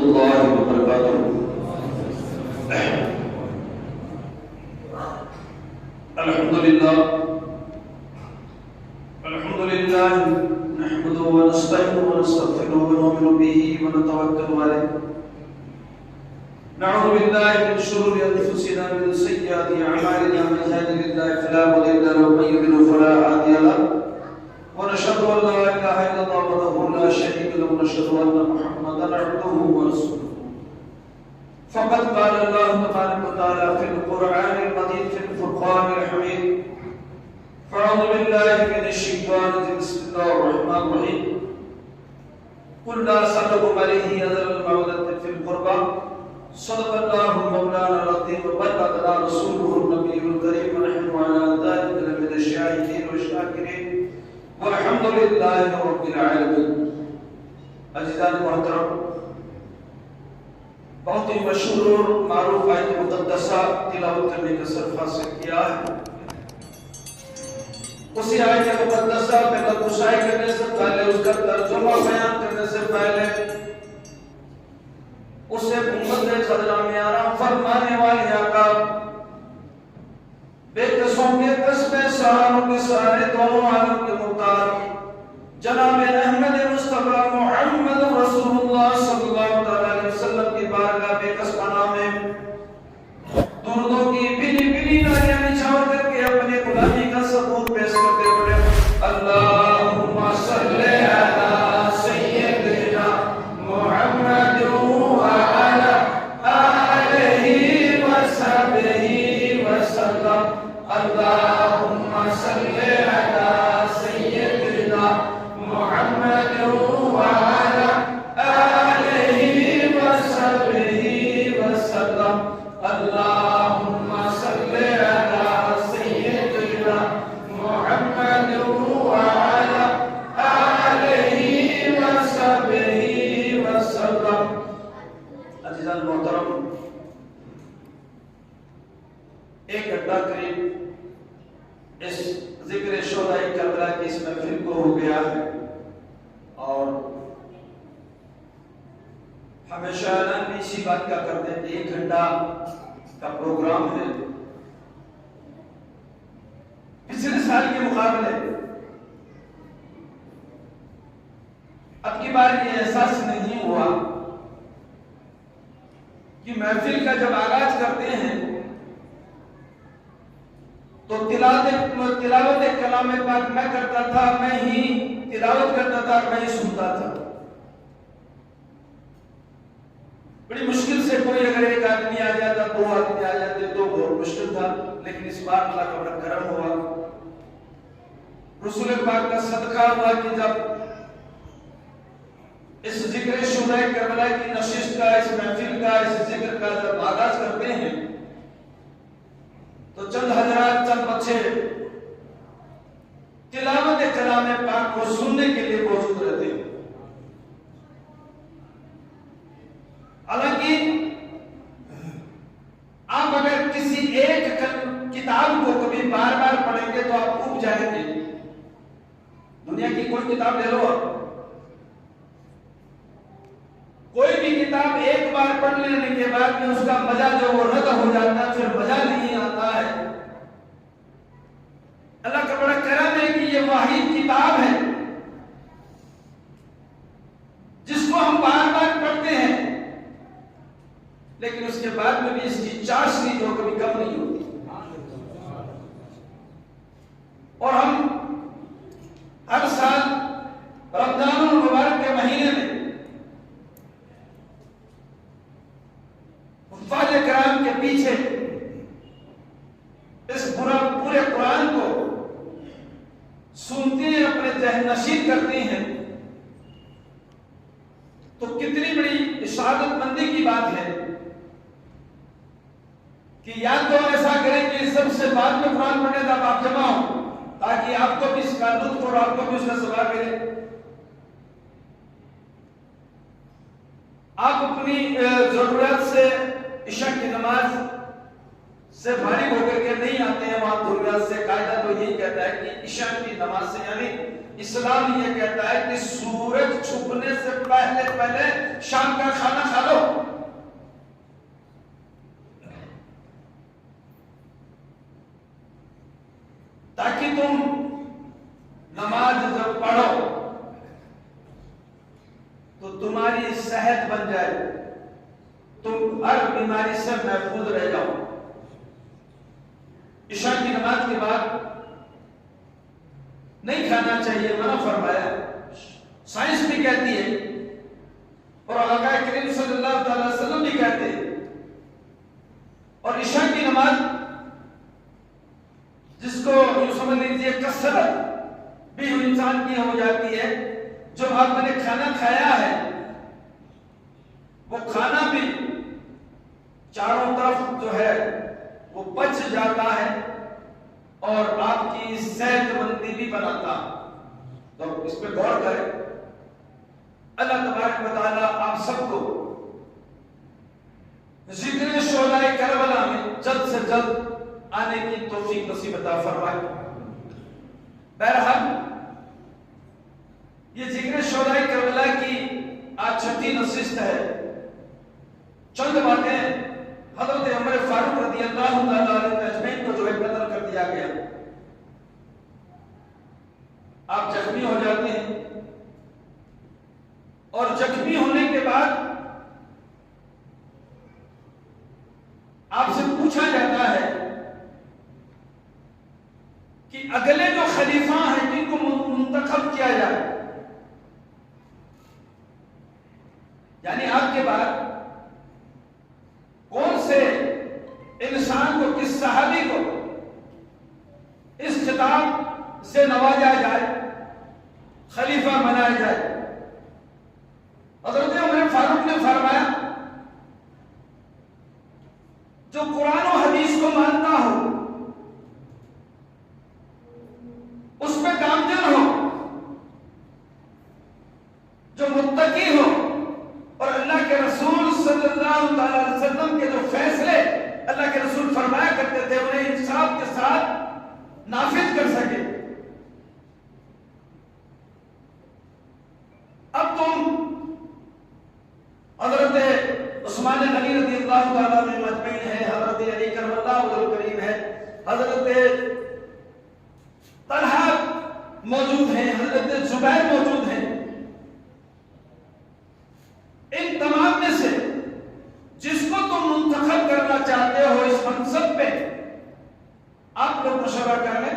الله وبركاته. الحمد لله نحمده ونستعينه ونستغفره ونؤمن به ونتوكل عليه. نعوذ بالله من شرور انفسنا ومن سيئات اعمالنا، من يهده الله فلا مضل له ومن يضلل فلا هادي له، ونشهد ان لا اله الا الله وحده لا شريك له، ونشهد ان محمدا عبده ورسوله. فقد قال الله تبارك وتعالى في القرآن المجيد في الفرقان الحميد: فأعوذ بالله من الشيطان الرجيم، بسم الله الرحمن الرحيم. قل لا أسألكم عليه أجرا المودة في القربى، صدق الله مولانا العظيم وبلغنا رسوله النبي الكريم، ونحن على ذلك لمن الشاهدين والشاكرين، والحمد لله رب العالمين. عزیزان محترم، بہت ہی مشہور اور معروف آیت مقدسہ تلاوت کرنے کا شرف حاصل کیا ہے. اسی آیت مقدسہ پہ گشائی کرنے سے پہلے، اس کا ترجمہ بیان کرنے سے پہلے، اسے امت خضرا میں آرام فرمانے والے آقا، بے قصوں کے قصبے سہاروں کے سہارے، دونوں عالم کے مختار جناب احمد مصطفیٰ محمد رسول اللہ صلی اللہ علیہ وسلم کی بارگاہ بے قص پناہ میں دردوں کی بلی بلی نالیاں نچھاور کر کے اپنے غلامی کا ثبوت پیش کرتے پڑے: اللہم صلی علی سیدنا محمد وعلی آلہ وصحبہ وسلم. اللہم صلی علی سیدنا محمد وعلی آلہ وصحبہ وسلم. اللہم صلی علی سیدنا محمد وعلی آلہ وصحبہ وسلم. عزیزان محترم، ایک گھنٹہ قریب اس ذکر شہداء کربلا کی اس محفل کو ہو گیا ہے، اور ہمیشہ اعلان بھی اسی بات کا کرتے ہیں کہ 1 گھنٹہ کا پروگرام ہے. پچھلے سال کے مقابلے اب کی بار یہ احساس نہیں ہوا کہ محفل کا جب آغاز کرتے ہیں تو تلاوت کلام پاک میں کرتا تھا، میں ہی تلاوت کرتا تھا، میں ہی سنتا تھا. بڑی مشکل سے کوئی اگر ایک آدمی آ جاتا، 2 آدمی آ جاتے تو بہت مشکل تھا، لیکن اس بار اللہ کا بڑا کرم ہوا. رسول پاک کا صدقہ ہوا کہ جب اس ذکر شہداء کربلا کی نشست کا، اس محفل کا، اس ذکر کا جب آغاز کرتے ہیں تو چند حضرات، چند بچے تلاوت کلام پاک کو سننے کے لیے موجود رہتے ہیں. حالانکہ آپ اگر کسی ایک کتاب کو کبھی بار بار پڑھیں گے تو آپ اوب جائیں گے. دنیا کی کوئی کتاب لے لو، آپ کوئی بھی کتاب ایک بار پڑھ لینے کے بعد میں اس کا مزہ جو وہ رد ہو جاتا ہے، پھر مزہ نہیں آتا ہے. اللہ کا بڑا کرم ہے کہ یہ واحد کتاب ہے جس کو ہم بار بار پڑھتے ہیں، لیکن اس کے بعد میں بھی اس کی چاشنی جو کبھی کم نہیں ہوتی. اور ہم ہر سال رمضان المبارک کے مہینے میں حفاظ کرام کے پیچھے اس پورے قرآن کو سنتے ہیں، اپنے ذہن نشین کرتے ہیں. تو کتنی بڑی سعادت مندی کی بات ہے کہ یا تو ایسا کریں کہ سب سے بعد میں قرآن پڑھنے تب آپ جمع ہوں، تاکہ آپ کو بھی اس کا لطف اور آپ کو بھی اس کا ثواب ملے. آپ اپنی ضرورت سے عشاء کی نماز سے فارغ ہو کر کے نہیں آتے ہیں وہاں ضرورت سے. قاعدہ تو یہی کہتا ہے کہ عشاء کی نماز سے، یعنی اسلام یہ کہتا ہے کہ سورج چھپنے سے پہلے شام کا کھانا کھا لو. صحت بن جائے، تم ہر بیماری سے محفوظ رہ جاؤ۔ عشاء کی نماز کے بعد نہیں کھانا چاہیے، منع فرمایا، سائنس بھی کہتی ہے اور آقا کریم صلی اللہ تعالی وسلم بھی کہتے ہیں۔ اور عشاء کی نماز جس کو یوں سمجھ لیجیے کثرت بھی انسان کی ہو جاتی ہے، جو آپ نے کھانا کھایا ہے وہ کھانا بھی چاروں طرف جو ہے وہ پچ جاتا ہے اور آپ کی صحت مندی بھی بناتا ہے۔ تو اس پہ غور کریں۔ اللہ تبارک و تعالیٰ آپ سب کو ذکر شہدائے کربلا میں جلد سے جلد آنے کی توفیق نصیب عطا فرمائے۔ بہرحال یہ ذکر شہدائے کربلا کی آج چھٹی نشست ہے۔ چند باتیں، حضرت عمر فاروق رضی اللہ تعالیٰ عنہ اجمعین کو جو ہے قتل کر دیا گیا، آپ زخمی ہو جاتے ہیں اور زخمی ہونے کے بعد آپ سے پوچھا جاتا ہے کہ اگلے جو خلیفہ ہیں جن کو منتخب کیا جائے، یعنی آپ کے بعد کون سے انسان کو، کس صحابی کو اس خطاب سے نوازا جائے، خلیفہ بنایا جائے۔ حضرت عمر فاروق نے فرمایا جو قرآن و حدیث کو مانتا ہو، اس پہ گامزن ہو، جو متقی ہو اور اللہ کے رسول صلی اللہ علیہ وسلم کے جو فیصلے اللہ کے رسول فرمایا کرتے تھے انہیں انصاف کے ساتھ نافذ کر سکے۔ اب تم حضرت عثمان غنی رضی اللہ تعالیٰ عنہ مجمعین ہے، حضرت علی کرم اللہ وجہہ الکریم ہے، حضرت طلحہ موجود ہیں، حضرت زبیر موجود ہیں، ان تمام میں سے جس کو تم منتخب کرنا چاہتے ہو اس منصب پہ، آپ لوگ مشورہ کر لیں۔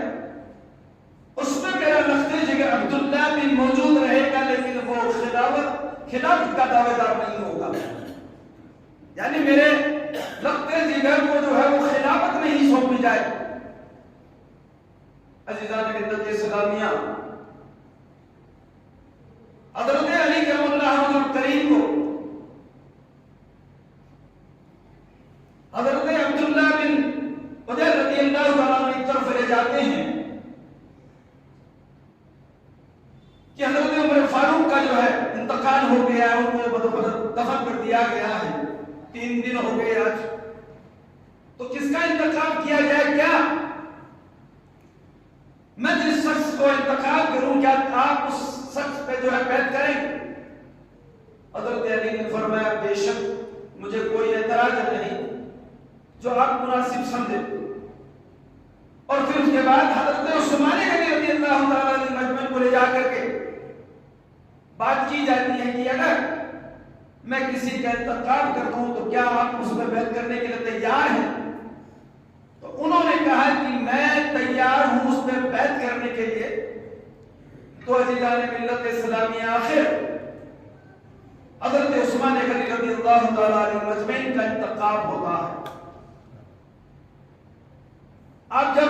اس میں میرا لخت جگر عبداللہ بھی موجود رہے گا، لیکن وہ خلافت کا دعوے دار نہیں ہوگا، یعنی میرے لخت جگر کو جو ہے وہ خلافت نہیں سونپی جائے۔ عزیزان ملت اسلامیہ، حضرت علی کرم اللہ وجہہ الکریم کو حضرت عبداللہ بن عمر رضی اللہ تعالیٰ عنہ کی طرف لے جاتے ہیں کہ حضرت عمر فاروق کا جو ہے انتقال ہو گیا ہے، ان کو دفن کر دیا گیا ہے، 3 دن ہو گئے آج، تو کس کا انتخاب کیا جائے؟ کیا میں جس شخص کو انتخاب کروں کیا آپ اس شخص پہ جو ہے بیعت کریں گے؟ حضرت علی نے فرمایا بے شک مجھے کوئی اعتراض نہیں، جو آپ مناسب سمجھے۔ اور پھر اس کے بعد حضرت عثمان غنی رضی اللہ تعالیٰ عنہ مجمع کو لے جا کر کے بات کی جاتی ہے کہ اگر میں کسی کا انتخاب کرتا ہوں تو کیا آپ اس میں بیعت کرنے کے لیے تیار ہیں؟ تو انہوں نے کہا کہ میں تیار ہوں اس میں بیعت کرنے کے لیے۔ تو عزیزان ملت اسلامیہ، آخر حضرت عثمان غنی رضی اللہ تعالیٰ عنہ مجمعین کا انتخاب ہوتا ہے۔ آپ جب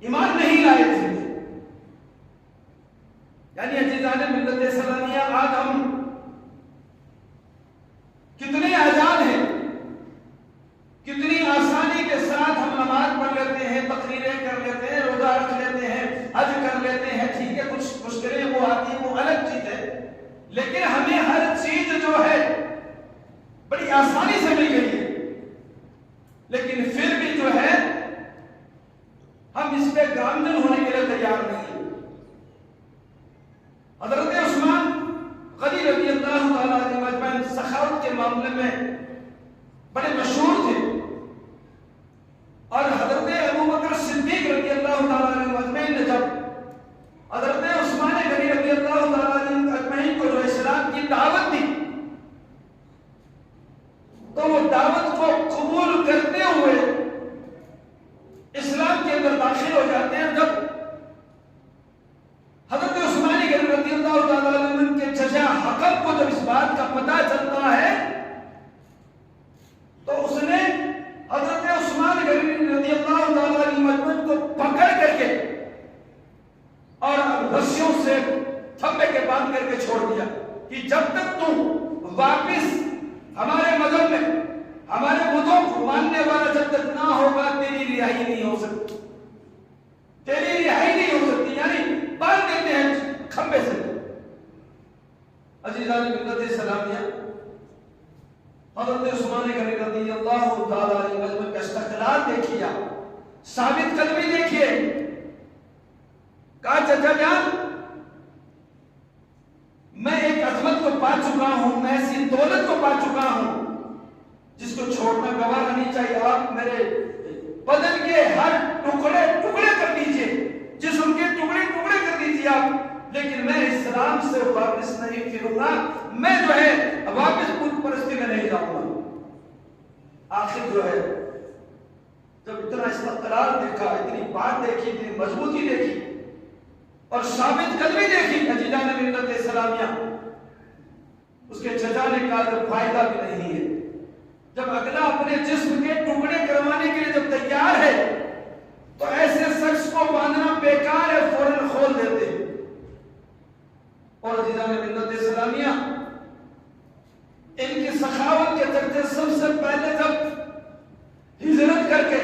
ایمان نہیں لائے تھے، یعنی عزیزان ملت اسلامیہ، آج ہم کتنے آزاد ہیں، کتنی آسانی کے ساتھ ہم نماز پڑھ لیتے ہیں، تقریریں کر لیتے ہیں، روزہ رکھ لیتے ہیں، حج کر لیتے ہیں، ٹھیک ہے کچھ مشکلیں وہ آتی ہیں، وہ الگ چیز ہے، لیکن ہمیں ہر چیز جو ہے بڑی آسانی سے مل گئی ہے، لیکن پھر بھی جو ہے ہم اس پہ گامزن ہونے کے لیے تیار نہیں۔ حضرت عثمان غنی رضی اللہ تعالیٰ عنہ مجمعین سخاوت کے معاملے میں بڑے مشہور تھے، اور حضرت ابوبکر صدیق رضی اللہ تعالیٰ عنہ مجمعین نے جب حضرت عثمان غنی رضی اللہ تعالیٰ عنہ جب اس بات کا پتہ چلتا ہے تو اس نے حضرت عثمان غنی رضی اللہ تعالیٰ عنہ مجموعہ کو پکڑ کر کے اور رسیوں سے تھمے کے باندھ کر کے چھوڑ دیا کہ جب تک تم واپس ہمارے مذہب میں ہمارے بتوں کو ماننے والا جب تک نہ ہوگا تیری رہائی نہیں ہو سکتی، تیری رہائی نہیں ہو سکتی، یعنی باندھ دیتے ہیں کھمبے سے۔ عزیزان ملت سلامیہ، حضرت عثمان غنی رضی اللہ تعالیٰ عنہ کا استقلال دیکھیے، ثابت قدمی دیکھیے۔ کہا چچا جان میں ایک عظمت کو پا چکا ہوں، میں ایسی دولت کو پا چکا ہوں جس کو چھوڑنا گوارا نہیں چاہیے، آپ میرے بدن کے ہر ٹکڑے ٹکڑے کر دیجئے، جسم کے ٹکڑے ٹکڑے کر دیجئے آپ، لیکن میں اسلام سے واپس نہیں پھروں گا، میں جو ہے واپس بت پرستی میں نہیں جاؤں گا۔ آخر جو ہے جب اتنا استقلال دیکھا، اتنی بات دیکھی، اتنی مضبوطی دیکھی اور ثابت قدمی دیکھی عزیزان ملت اسلامیہ، اس کے چچا نے کہا کہ فائدہ بھی نہیں ہے، جب اگلا اپنے جسم کے ٹکڑے کروانے کے لیے جب تیار ہے تو ایسے شخص کو باندھنا بیکار ہے، فوراً کھول دیتے ہیں۔ اور عزیزان ملت اسلامیہ، ان کی سخاوت کے چرچے سب سے پہلے جب ہجرت کر کے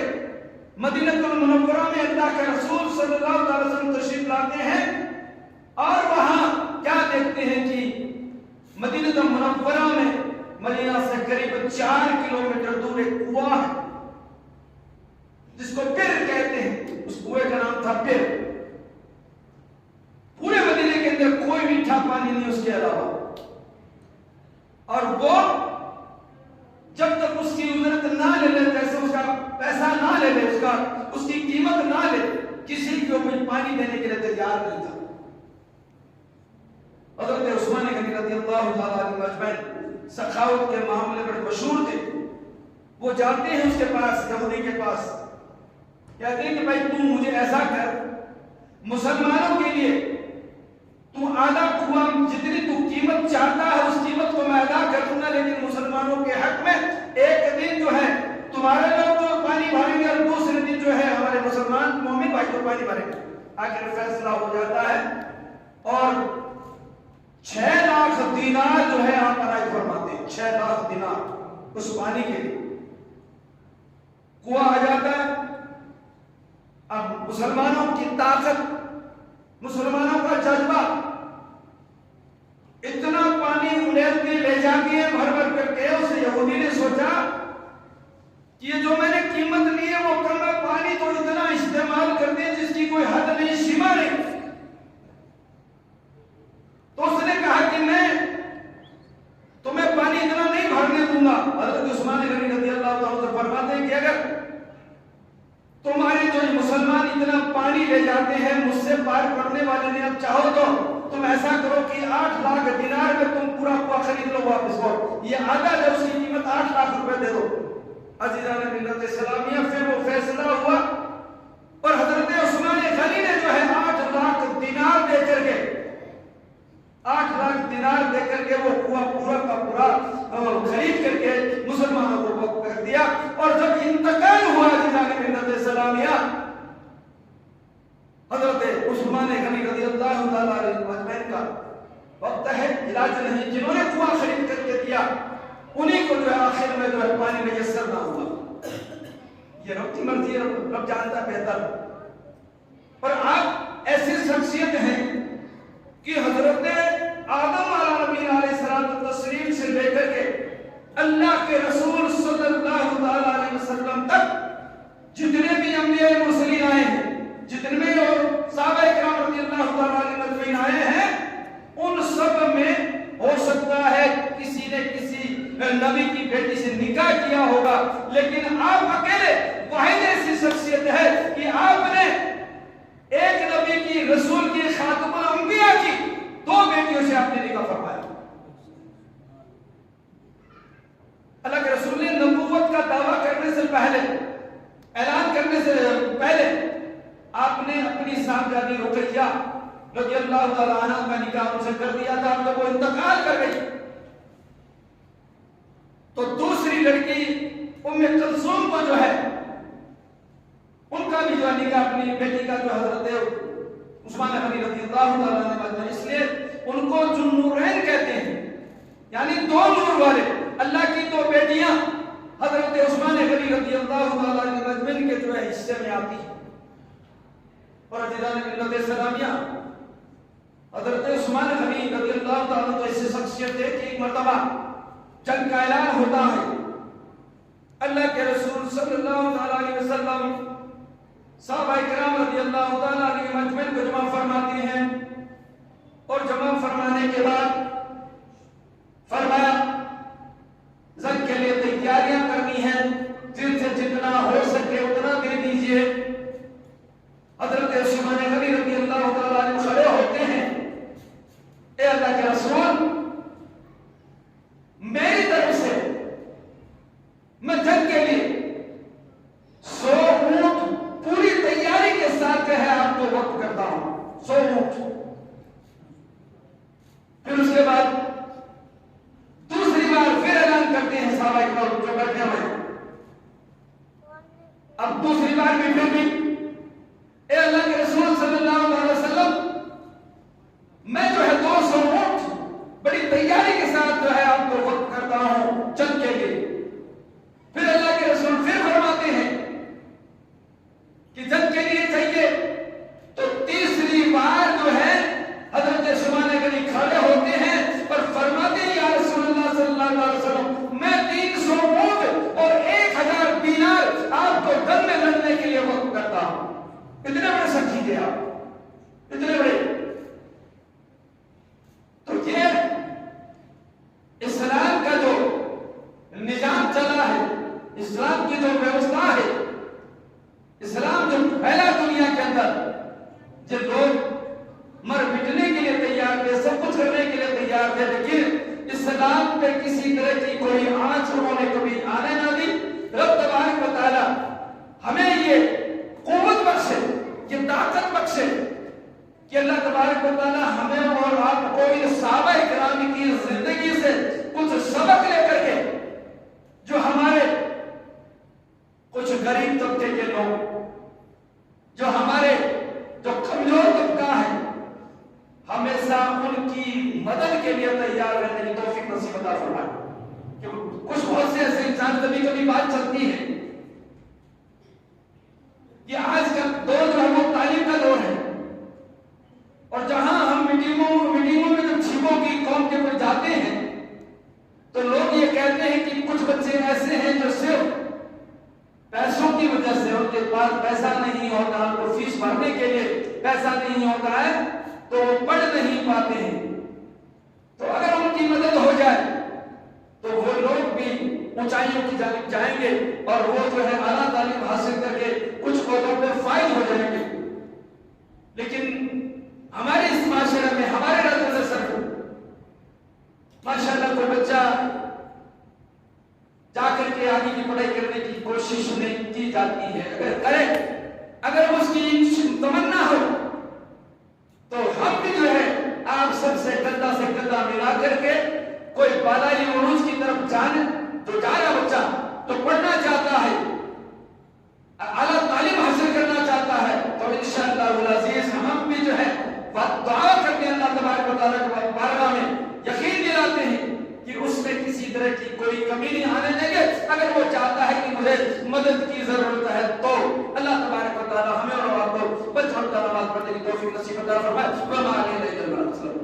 مدینہ المنورہ میں اللہ کے رسول صلی اللہ علیہ وسلم تشریف لاتے ہیں اور وہاں کیا دیکھتے ہیں کہ مدینہ المنورہ میں مدینہ سے قریب 4 کلومیٹر دور ایک کنواں ہے جس کو پیر کہتے ہیں، اس کنویں کا نام تھا پیر۔ پورے مدینے کے اندر کوئی میٹھا پانی نہیں اس کے علاوہ، اور وہ جب تک اس کی اجرت نہ لے لے، جیسے اس کا پیسہ نہ لے لے، اس کی قیمت نہ لے، کسی کو بھی پانی دینے کے لیے تیار نہیں تھا۔ حضرت عثمان غنی رضی اللہ تعالیٰ عنہ اجمعین سخاوت کے معاملے بڑے مشہور تھے۔ وہ جاتے ہیں اس کے پاس، یہودی کے پاس، کہتے ہیں کہ بھائی تم مجھے ایسا کر، مسلمانوں کے لیے تو آدھا کنواں جتنی تو قیمت چاہتا ہے اس قیمت کو میں ادا کر دوں گا، لیکن مسلمانوں کے حق میں ایک دن جو ہے تمہارے لوگ تو پانی بھریں گے اور دوسرے دن جو ہے ہمارے مسلمان مومن بھائی تو پانی بھریں گے۔ آخر فیصلہ ہو جاتا ہے اور 6 لاکھ دینار جو ہے آپ ادائی فرماتے ہیں، 6 لاکھ دینار اس پانی کے لیے۔ کنواں آ جاتا ہے، اب مسلمانوں کی طاقت، مسلمانوں کا جذبہ، اتنا پانی الیل کے لے جاتی ہے بھر بھر کر کے۔ اس یہودی نے سوچا کہ یہ جو میں نے قیمت لی ہے وہ کم ہے، پانی تو اتنا استعمال کرتے ہیں جس کی کوئی حد نہیں، سیما نہیں۔ تو اس نے کہا کہ میں تمہیں پانی اتنا نہیں بھرنے دوں گا۔ حضرت عثمان غنی رضی اللہ عنہ سے فرماتے ہیں کہ اگر تمہارے جو مسلمان اتنا پانی لے جاتے ہیں مجھ سے پار کرنے والے نے، اب چاہو تو تم ایسا کرو کہ 8 لاکھ دینار میں تم پورا کنواں خرید لو واپس کو، یہ آدھا جو اس کی قیمت 8 لاکھ روپے دے دو۔ عزیزان ملت اسلامیہ، پھر وہ فیصلہ ہوا اور حضرت عثمان غنی نے جو ہے 8 لاکھ دینار دے کر کے 8 لاکھ دینار دے کر کے وہ کنواں پورا کا پورا خرید کر کے مسلمانوں کو وقف کر دیا۔ اور جب انتقال ہوا عزیزان ملت اسلامیہ، حضرت عثمان غنی رضی اللہ تعالیٰ عنہ اجمعین کا وقت ہے، علاج نہیں، جنہوں نے کنواں خرید کر کے دیا انہیں کو جو ہے آخر میں جو ہے پانی میسر نہ ہوا۔ یہ رب کی مرضی ہے، رب جانتا بہتر۔ اور آپ ایسی شخصیت ہیں کہ حضرت آدم علیہ السلام تشریف سے لے کر کے اللہ کے رسول صلی اللہ علیہ وسلم تک جتنے بھی انبیاء مرسلین آئے ہیں، جتنے اور صحابہ کرام رضی اللہ تعالیٰ عنہ مجمعین آئے ہیں، ان سب میں ہو سکتا ہے کسی نے کسی نبی کی بیٹی سے نکاح کیا ہوگا، لیکن آپ اکیلے واحد ایسی شخصیت ہے کہ آپ نے ایک نبی کی، رسول کی، خاتم الانبیاء کی 2 بیٹیوں سے آپ نے نکاح فرمایا۔ اللہ کے رسول نے نبوت کا دعویٰ کرنے سے پہلے، اعلان کرنے سے پہلے آپ نے اپنی صاحبزادی رقیہ رضی اللہ تعالیٰ عنہ کا نکاح ان سے کر دیا تھا، جب وہ انتقال کر گئی تو دوسری لڑکی ام کلثوم کو جو ہے ان کا بھی جو نکاح اپنی بیٹی کا جو حضرت عثمان غنی رضی اللہ تعالیٰ عنہ، اس لیے ان کو ذوالنورین کہتے ہیں، یعنی دو نور والے۔ اللہ کی دو بیٹیاں حضرت عثمان غنی رضی اللہ تعالیٰ عنہ مجمعین کے جو ہے حصے میں آتی ہیں۔ اور عزیزان ملت اسلامیہ، حضرت عثمان غنی رضی اللہ تعالیٰ عنہ تو ایسی شخصیت ہے کہ ایک مرتبہ جنگ کا اعلان ہوتا ہے، اللہ کے رسول صلی اللہ علیہ وسلم صحابہ کرام رضی اللہ تعالیٰ عنہ مجمعین کو جمع فرماتے ہیں، اور جمع فرمانے کے بعد فرمایا جنگ کے لیے تیاریاں کرنی ہیں، جن سے جتنا ہو سکے اتنا دے دیجئے۔ حضرت عثمان غنی رضی اللہ تعالیٰ عنہ کھڑے ہوتے ہیں، اے اللہ کے رسول، میری طرف سے میں جنگ کے لیے 100 اونٹ پوری تیاری کے ساتھ جو ہے آپ کو وقت کرتا ہوں، 100 اونٹ۔ پھر اس کے بعد دوسری بار پھر اعلان کرتے ہیں صحابہ کرام جو بیٹھے ہوئے، اب دوسری بار بھی پھر بھی اے اللہ کے رسول صلی اللہ علیہ وسلم، میں جو ہے 200 اونٹ بڑی تیاری کے ساتھ جو ہے آپ کو وقت کرتا ہوں جنگ کے لیے۔ پھر اللہ کے رسول پھر فرماتے ہیں کہ جنگ کے لیے چاہیے، تو تیسری بار جو ہے حضرت عثمان غنی کھڑے ہوتے ہیں اور فرماتے ہیں یا رسول اللہ صلی اللہ علیہ وسلم، میں 300 اونٹ اور 1000 دینار آپ کو جنگ میں لڑنے کے لیے وقت کرتا ہوں۔ اتنے بڑے سچی تھے آپ، اتنے بڑے۔ تو یہ اسلام کا جو نظام چلا ہے، اسلام کی جو ویوستھا ہے، اسلام جو پھیلا دنیا کے اندر، جو لوگ مر مٹنے کے لیے تیار تھے، سب کچھ کرنے کے لیے تیار تھے، لیکن اسلام پہ کسی طرح کی کوئی آنچ انہوں نے کبھی آنے نہ دی۔ رب تبارک و تعالی ہمیں یہ قوت بخشے، یہ طاقت بخشے کہ اللہ تبارک و تعالی ہمیں اور آپ کو ان صحابہ کرام کی زندگی سے کچھ سبق لے کر کے، جو ہمارے کچھ غریب طبقے کے لوگ، جو ہمارے جو کمزور طبقہ ہے، ہمیشہ ان کی مدد کے لیے تیار رہنے کی توفیق نصیب عطا فرمائے۔ کہ کچھ بہت سے ایسے انسان کبھی کبھی بات چلتی ہے، یہ آج کا دور جو ہے وہ تعلیم کا دور ہے، اور جہاں ہم میٹنگوں میں جب چھپوں کی قوم کے پر جاتے ہیں تو لوگ یہ کہتے ہیں کہ کچھ بچے ایسے ہیں جو صرف پیسوں کی وجہ سے، ان کے پاس پیسہ نہیں ہوتا، ان کو فیس بھرنے کے لیے پیسہ نہیں ہوتا ہے تو وہ پڑھ نہیں پاتے ہیں۔ تو اگر ان کی مدد ہو جائے تو وہ لوگ بھی اونچائیوں کی جانب جائیں گے، اور وہ جو ہے اعلیٰ تعلیم حاصل کر کے کچھ عہدوں پہ فائز ہو جائیں گے۔ لیکن ہمارے اس معاشرے میں، ہمارے نظر سے صرف ماشاءاللہ کوئی بچہ جا کر کے آگے کی پڑھائی کرنے کی کوشش نہیں کی جاتی ہے۔ اگر کرے، اگر اس کی تمنا ہو تو ہم بھی جو ہے آپ سب سے کندھا سے کندھا ملا کر کے کوئی بالائی عروج کی طرف جانے، جو جا رہا بچہ تو پڑھنا چاہتا ہے، اعلیٰ تعلیم حاصل کرنا چاہتا ہے، تو انشاءاللہ العزیز ہم بھی جو ہے دعا کرتے ہیں اللہ تبارک و تعالیٰ کے بارگاہ میں، یقین دلاتے ہیں کہ اس میں کسی طرح کی کوئی کمی نہیں آنے دیں گے۔ اگر وہ چاہتا ہے کہ مجھے مدد کی ضرورت ہے تو اللہ تبارک و تعالیٰ ہمیں اور آپ کو بچپن کا نماز پڑھنے کی توفیق نصیب عطا فرمائے۔